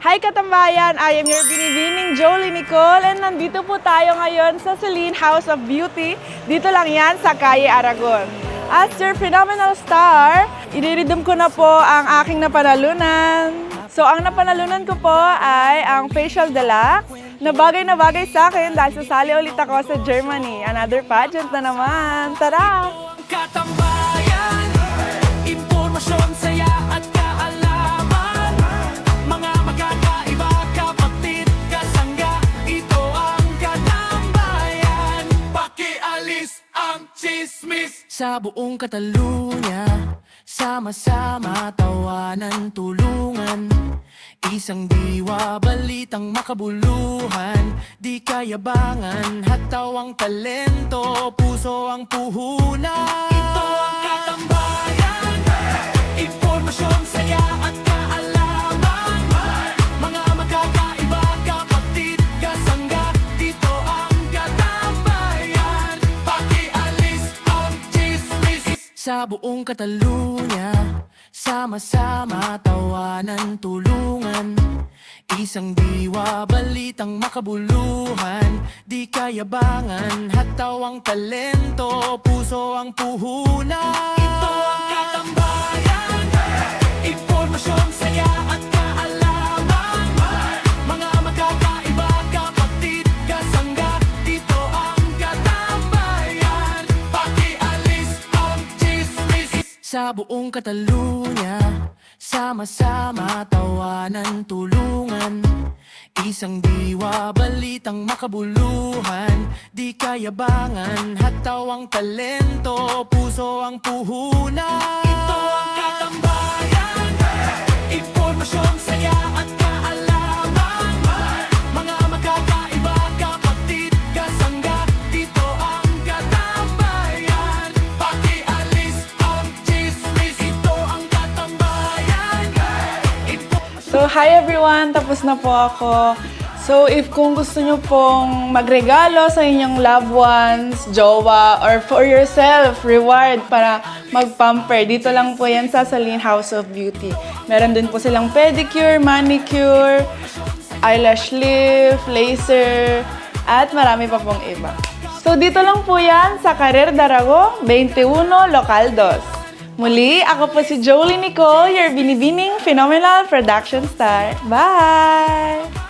Hi Katambayan! I am your binibining Jolie Nicole and nandito po tayo ngayon sa Celine House of Beauty. Dito lang yan sa Calle Aragon. As your phenomenal star, idiridim ko na po ang aking napanalunan. So ang napanalunan ko po ay ang Facial Deluxe na bagay sa akin dahil sasali ulit ako sa Germany. Another pageant na naman. Tara! Katambayan, impormasyon, saya at kaalaman. Mga magkakaiba, kapatid, kasangga, ito ang Katambayan. Pakialis ang chismis sa buong Catalunya. Sama-sama, tawanan, tulungan. Isang diwa, balitang makabuluhan. Di kayabangan, hataw ang talento, puso ang puhunan. Ito ang Katambayan, impormasyon, saya at kaalaman. Mga magkakaiba, kapatid, kasangga, ito ang Katambayan. Pakialis ang chismis sa buong Catalunya. Sama-sama, tawanan, tulungan. Isang diwa, balitang makabuluhan. Di kayabangan, hataw ang talento, puso ang puhunan. Ito ang Katambayan, impormasyon, saya at kaalaman. Mga magkakaiba, kapatid, kasangga, dito ang Katambayan. Pakialis ang chismis sa buong Catalunya. Sama-sama, tawanan, tulungan. Isang diwa, balitang makabuluhan. Di kayabangan, hataw ang talento, puso ang puhunan. Ito ang Katambayan, impormasyon, saya at kaalaman. Mga magkakaiba, kapatid, kasangga, dito ang Katambayan. Pakialis ang chismis, ito ang Katambayan. So, hi everyone! Tapos na po ako. So, if kung gusto nyo pong magregalo sa inyong loved ones, jowa, or for yourself, reward para mag-pamper, dito lang po yan sa Celine House of Beauty. Meron din po silang pedicure, manicure, eyelash lift, laser, at marami pa pong iba. So, dito lang po yan sa Carrer Darago, 21, Local 2. Muli, ako po si Jolie Nicole, your binibining phenomenal production star. Bye!